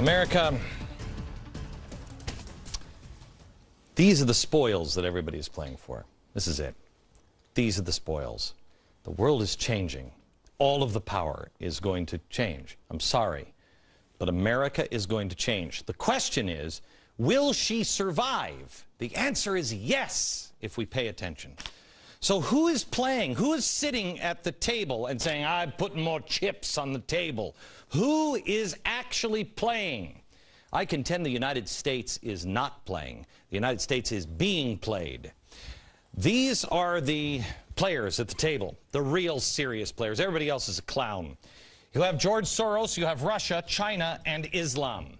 America, these are the spoils that everybody is playing for. This is it. These are the spoils. The world is changing. All of the power is going to change. I'm sorry, but America is going to change. The question is, will she survive? The answer is yes, if we pay attention. So who is playing? Who is sitting at the table and saying, I'm putting more chips on the table? Who is actually playing? I contend the United States is not playing. The United States is being played. These are the players at the table, the real serious players. Everybody else is a clown. You have George Soros, you have Russia, China, and Islam.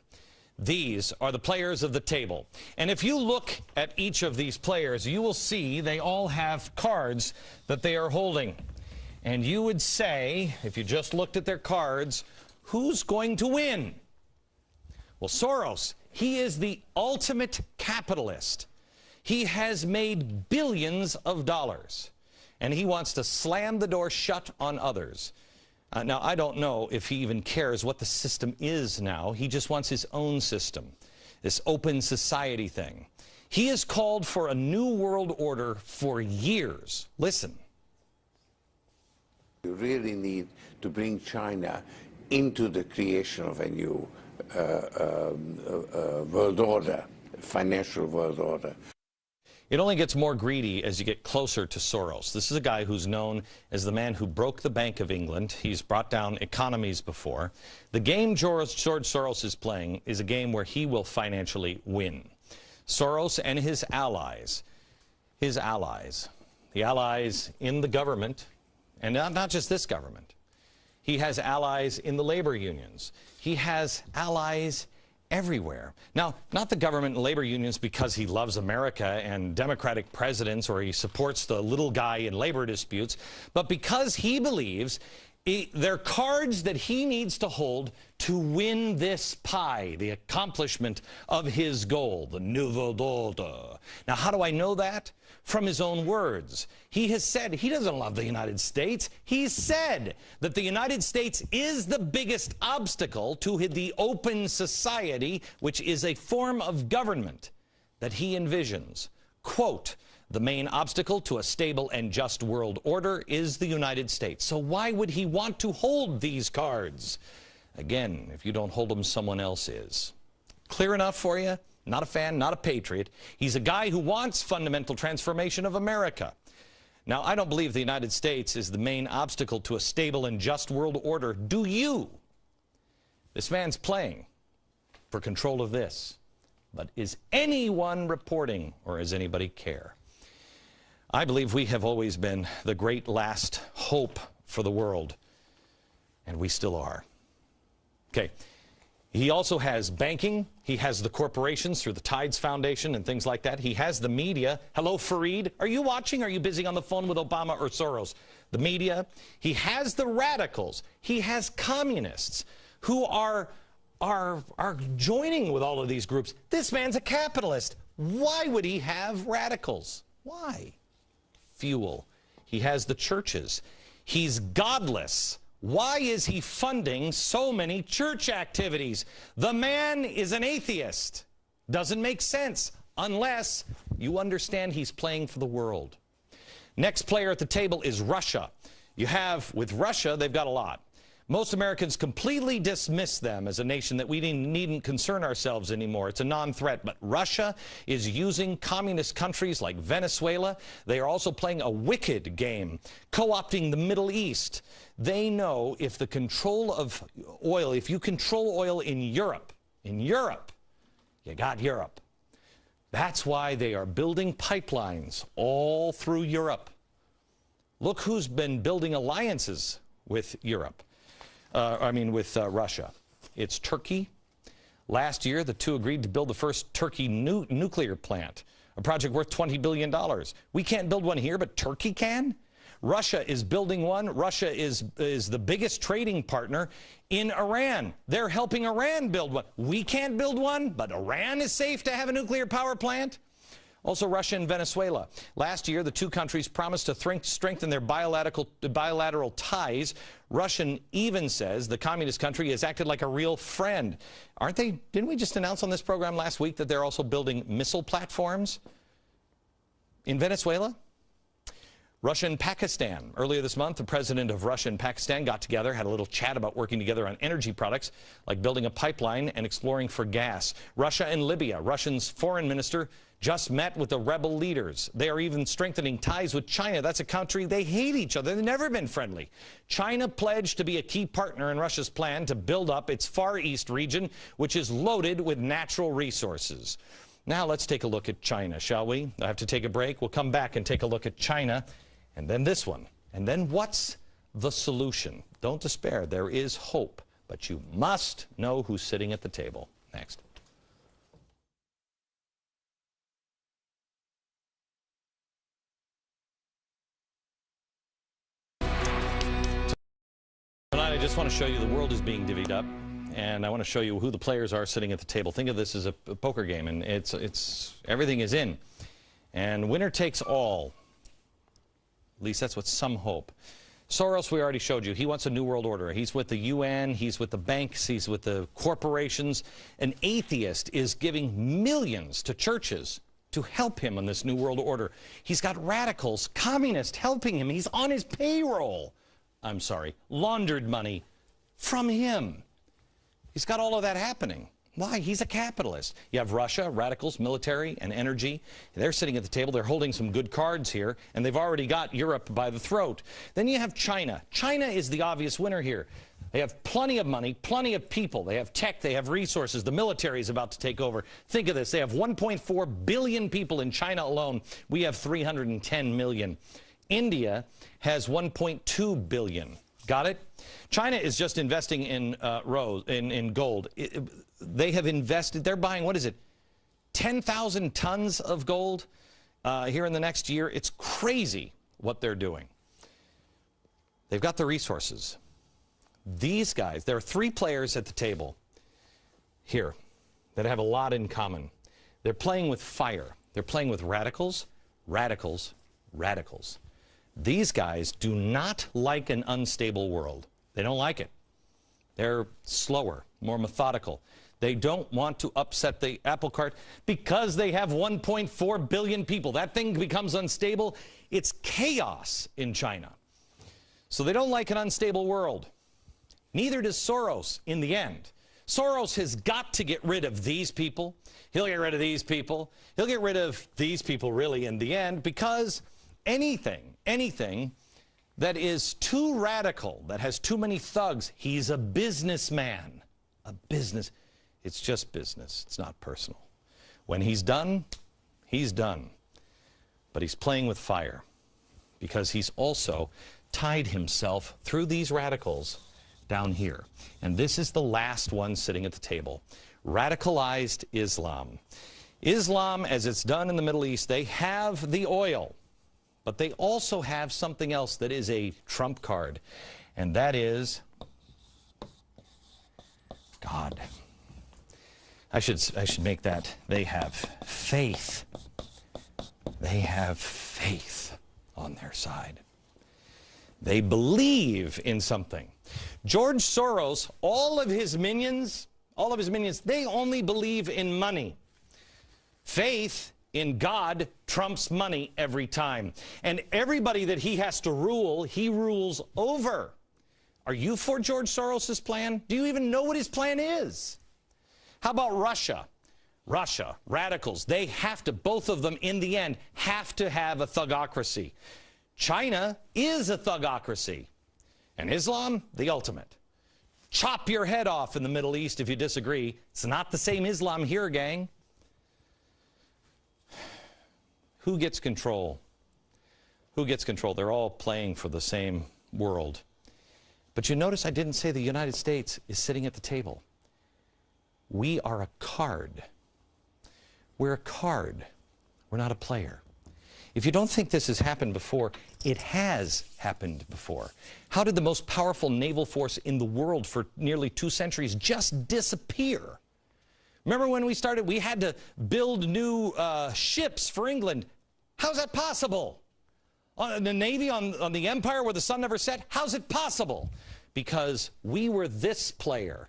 These are the players of the table. And if you look at each of these players, you will see they all have cards that they are holding. And you would say, if you just looked at their cards, who's going to win? Well, Soros, he is the ultimate capitalist. He has made billions of dollars, and he wants to slam the door shut on others. Now, I don't know if he even cares what the system is now. He just wants his own system, this open society thing. He has called for a new world order for years. Listen. You really need to bring China into the creation of a new world order, financial world order. It only gets more greedy as you get closer to Soros. This is a guy who's known as the man who broke the Bank of England. He's brought down economies before. The game George Soros is playing is a game where he will financially win. Soros and his allies, the allies in the government, and not just this government. He has allies in the labor unions. He has allies everywhere. Now, not the government and labor unions because he loves America and Democratic presidents or he supports the little guy in labor disputes, but because he believes they're cards that he needs to hold to win this pie, the accomplishment of his goal, the nouveau order. Now, how do I know that? From his own words. He has said he doesn't love the United States. He said that the United States is the biggest obstacle to the open society, which is a form of government that he envisions. Quote, the main obstacle to a stable and just world order is the United States. So why would he want to hold these cards? Again, if you don't hold them, someone else is. Clear enough for you? Not a fan, not a patriot. He's a guy who wants fundamental transformation of America. Now, I don't believe the United States is the main obstacle to a stable and just world order. Do you? This man's playing for control of this. But is anyone reporting, or does anybody care? I believe we have always been the great last hope for the world, and we still are. Okay. He also has banking. He has the corporations through the Tides Foundation and things like that. He has the media. Hello, Fareed. Are you watching? Are you busy on the phone with Obama or Soros? The media. He has the radicals. He has communists who are joining with all of these groups. This man's a capitalist. Why would he have radicals? Why? Fuel. He has the churches. He's godless. Why is he funding so many church activities? The man is an atheist. Doesn't make sense unless you understand he's playing for the world. Next player at the table is Russia. You have, with Russia, they've got a lot. Most Americans completely dismiss them as a nation that we needn't concern ourselves anymore. It's a non-threat. But Russia is using communist countries like Venezuela. They are also playing a wicked game, co-opting the Middle East. They know if the control of oil, if you control oil in Europe, you got Europe. That's why they are building pipelines all through Europe. Look who's been building alliances with Europe. With Russia. It's Turkey. Last year, the two agreed to build the first Turkey nuclear plant, a project worth $20 billion. We can't build one here, but Turkey can? Russia is building one. Russia is the biggest trading partner in Iran. They're helping Iran build one. We can't build one, but Iran is safe to have a nuclear power plant. Also, Russia and Venezuela. Last year, the two countries promised to strengthen their bilateral ties. Russia even says the communist country has acted like a real friend. Aren't they? Didn't we just announce on this program last week that they're also building missile platforms in Venezuela? Russia and Pakistan. Earlier this month, the president of Russia and Pakistan got together, had a little chat about working together on energy products, like building a pipeline and exploring for gas. Russia and Libya. Russia's foreign minister just met with the rebel leaders. They are even strengthening ties with China. That's a country, they hate each other. They've never been friendly. China pledged to be a key partner in Russia's plan to build up its Far East region, which is loaded with natural resources. Now let's take a look at China, shall we? I have to take a break. We'll come back and take a look at China. And then this one. And then what's the solution? Don't despair. There is hope. But you must know who's sitting at the table. Next. Tonight, I just want to show you the world is being divvied up. And I want to show you who the players are sitting at the table. Think of this as a poker game. And it's everything is in. And winner takes all. At least that's what some hope. Soros, we already showed you. He wants a new world order. He's with the UN. He's with the banks. He's with the corporations. An atheist is giving millions to churches to help him on this new world order. He's got radicals, communists helping him. He's on his payroll. I'm sorry, laundered money from him. He's got all of that happening. Why? He's a capitalist. You have Russia, radicals, military, and energy. They're sitting at the table. They're holding some good cards here, and they've already got Europe by the throat. Then you have China. China is the obvious winner here. They have plenty of money, plenty of people. They have tech. They have resources. The military is about to take over. Think of this. They have 1.4 billion people in China alone. We have 310 million. India has 1.2 billion. Got it? China is just investing in gold. They have invested, they're buying, what is it, 10,000 tons of gold here in the next year. It's crazy what they're doing. They've got the resources. These guys, there are three players at the table here that have a lot in common. They're playing with fire. They're playing with radicals, radicals, radicals. These guys do not like an unstable world. They don't like it. They're slower, more methodical. They don't want to upset the apple cart because they have 1.4 billion people. That thing becomes unstable. It's chaos in China. So they don't like an unstable world. Neither does Soros in the end. Soros has got to get rid of these people. He'll get rid of these people. He'll get rid of these people really in the end, because anything that is too radical, that has too many thugs, he's a businessman. A business. It's just business. It's not personal. When he's done, he's done. But he's playing with fire because he's also tied himself through these radicals down here. And this is the last one sitting at the table. Radicalized Islam. Islam, as it's done in the Middle East, they have the oil. But they also have something else that is a trump card, and that is God. I should make that. They have faith. They have faith on their side. They believe in something. George Soros, all of his minions, they only believe in money. Faith in God trumps money every time. And everybody that he has to rule, he rules over. Are you for George Soros' plan? Do you even know what his plan is? How about Russia? Russia, radicals, they have to, both of them in the end, have to have a thugocracy. China is a thugocracy. And Islam, the ultimate. Chop your head off in the Middle East if you disagree. It's not the same Islam here, gang. Who gets control? Who gets control? They're all playing for the same world. But you notice I didn't say the United States is sitting at the table. We are a card. We're a card. We're not a player. If you don't think this has happened before, it has happened before. How did the most powerful naval force in the world for nearly 2 centuries just disappear? Remember when we started, we had to build new ships for England. How's that possible? On the Navy, on the Empire where the sun never set? How's it possible? Because we were this player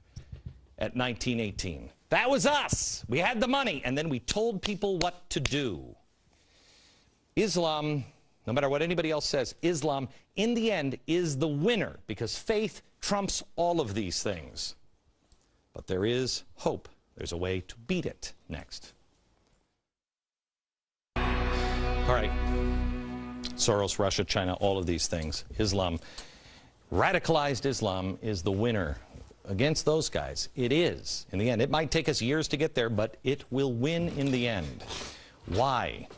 at 1918. That was us. We had the money, and then we told people what to do. Islam, no matter what anybody else says, Islam, in the end, is the winner because faith trumps all of these things. But there is hope. There's a way to beat it next. All right. Soros, Russia, China, all of these things. Islam, radicalized Islam is the winner against those guys. It is. In the end, it might take us years to get there, but it will win in the end. Why?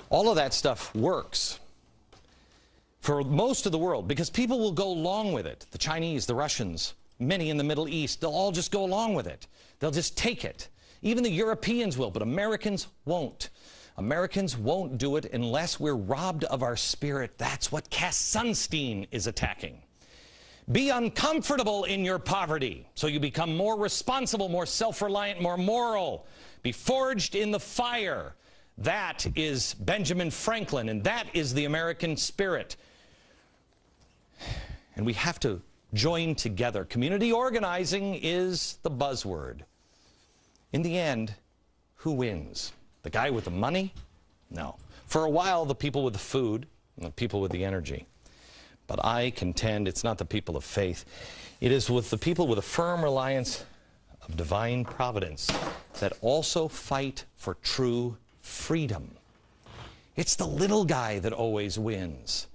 All of that stuff works for most of the world because people will go along with it. The Chinese, the Russians, many in the Middle East, they'll all just go along with it. They'll just take it. Even the Europeans will, but Americans won't. Americans won't do it unless we're robbed of our spirit. That's what Cass Sunstein is attacking. Be uncomfortable in your poverty so you become more responsible, more self-reliant, more moral. Be forged in the fire. That is Benjamin Franklin, and that is the American spirit. And we have to join together. Community organizing is the buzzword. In the end, who wins? The guy with the money? No. For a while, the people with the food and the people with the energy. But I contend it's not the people of faith. It is with the people with a firm reliance of divine providence that also fight for true freedom. It's the little guy that always wins.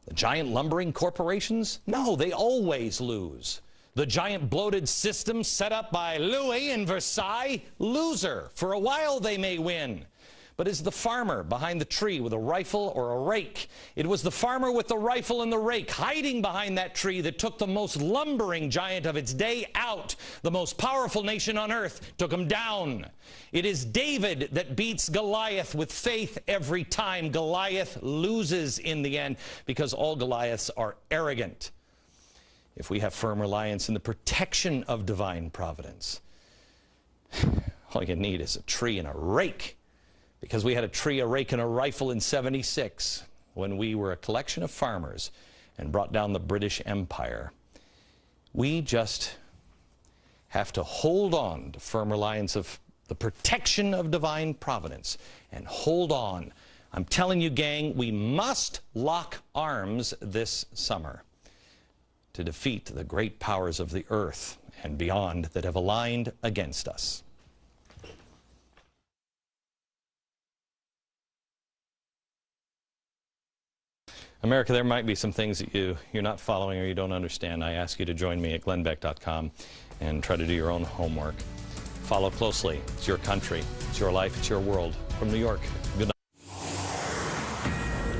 The giant lumbering corporations? No, they always lose. The giant bloated system set up by Louis in Versailles? Loser. For a while they may win. But it's the farmer behind the tree with a rifle or a rake. It was the farmer with the rifle and the rake hiding behind that tree that took the most lumbering giant of its day out. The most powerful nation on earth took him down. It is David that beats Goliath with faith every time. Goliath loses in the end because all Goliaths are arrogant. If we have firm reliance in the protection of divine providence, all you need is a tree and a rake. Because we had a tree, a rake, and a rifle in '76 when we were a collection of farmers and brought down the British Empire. We just have to hold on to firm reliance of the protection of divine providence and hold on. I'm telling you, gang, we must lock arms this summer to defeat the great powers of the earth and beyond that have aligned against us. America, there might be some things that you're not following or you don't understand. I ask you to join me at glennbeck.com and try to do your own homework. Follow closely. It's your country. It's your life. It's your world. From New York, good night.